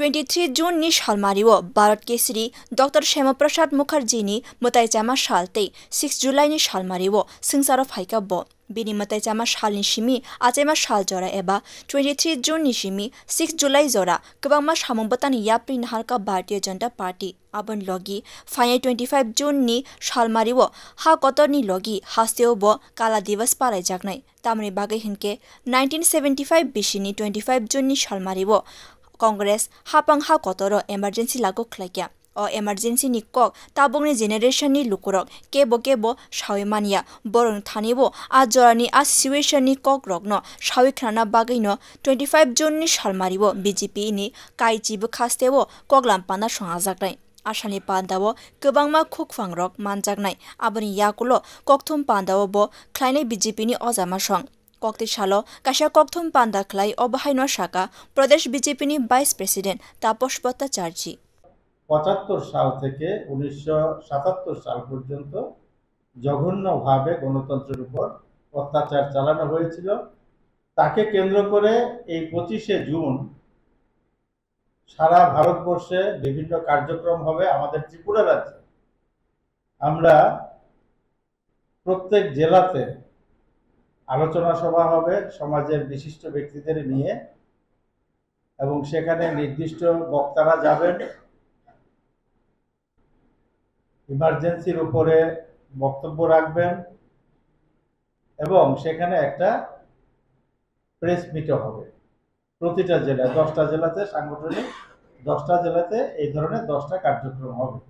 23 जून नि सालमारिओ भारत केसरी डॉक्टर श्यामाप्रसाद मुखर्जी मताइचामा सालते 6 जुलाई नि सालमारिओ संसारो फाइका बो बिनि मताइचामा सालनि सिमी आचेमा साल जरा एबा 23 जून नि सिमी 6 जुलाई जरा गोबांमा सामुंबतानि याप्रि नाहारका भारतीय जनता पार्टी आबन लगी फाइने 25 जून नि सालमारिओ हा कतरनि लगी हास्तेओ बो काला दिवस पाराय जागनाय तामनि बागै हिनके 1975 बिसिनि 25 जून नि सालमारिओ कांग्रेस हापांग हा कतरो इमरजेंसी लागू खलाइया ओ इमरजेंसी नि कक ताबुंगनि जेनेरेशन नि लुकुरक केबो साविमानिया बरं थानिबो आ जरानि आ सिचुएशन नि कक रगनो साविख्राना बागैनो 25 जून नि सालमारिबो बीजेपी नि काइजिबो खास्तेबो कगलाम पाना संगाजागनाय आसानि पान्दावो गोबांमा खुकफां रक मानजागनाय आबनि याकुलो ककथुम पान्दावो बो ख्लाइनाय बीजेपी नि अजामा सं कक्ति सालो काशा ककथुम पान्दा खलाई अबहायनो शाखा प्रदेश बीजेपी नि वाइस प्रेसिडेंट तापस भट्टाचार्य 75 সাল থেকে 1977 সাল পর্যন্ত জঘন্যভাবে গণতন্ত্রের উপর অত্যাচার চালানো হয়েছিল। তাকে কেন্দ্র করে এই 25শে জুন সারা ভারতবর্ষে বিভিন্ন কার্যক্রম হবে। আমাদের ত্রিপুরা রাজ্যে আমরা প্রত্যেক জেলাতে আলোচনা সভা হবে সমাজের বিশিষ্ট ব্যক্তিদের নিয়ে, এবং সেখানে নির্দিষ্ট বক্তারা যাবেন, ইমার্জেন্সির উপরে বক্তব্য রাখবেন, এবং সেখানে একটা প্রেস মিটও হবে। প্রতিটা জেলায় 10টা জেলাতে সাংগঠনিক 10টা জেলাতে এই ধরনের 10টা কার্যক্রম হবে।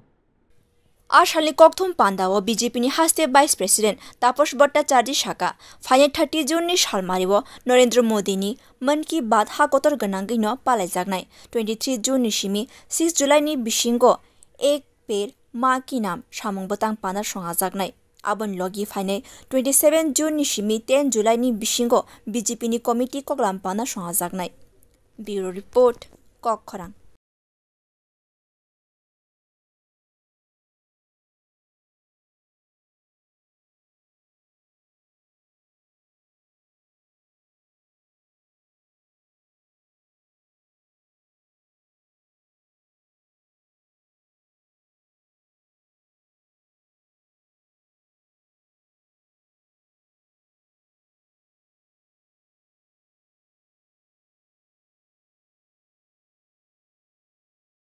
आशालनि ककथुम पान्दावो बीजेपी नि हास्ते वाइस प्रेसिडेंट तापस भट्टाचार्य शाखा फाइने 30 जून नि सालमारिओ नरेंद्र मोदी नि मन की बात हा कतर गनांगैनो पालायजागनाय 23 जून नि सिमी 6 जुलाई नि बिसिंगो एक पेर मा की नाम सामुंबतां पाना संगाजागनाय आबन लगी फाइने 27 जून नि सिमी 10 जुलाई नि बिसिंगो बीजेपी नि कमिटी कगलाम पाना संगाजागनाय। ब्यूरो रिपोर्ट कक खरां।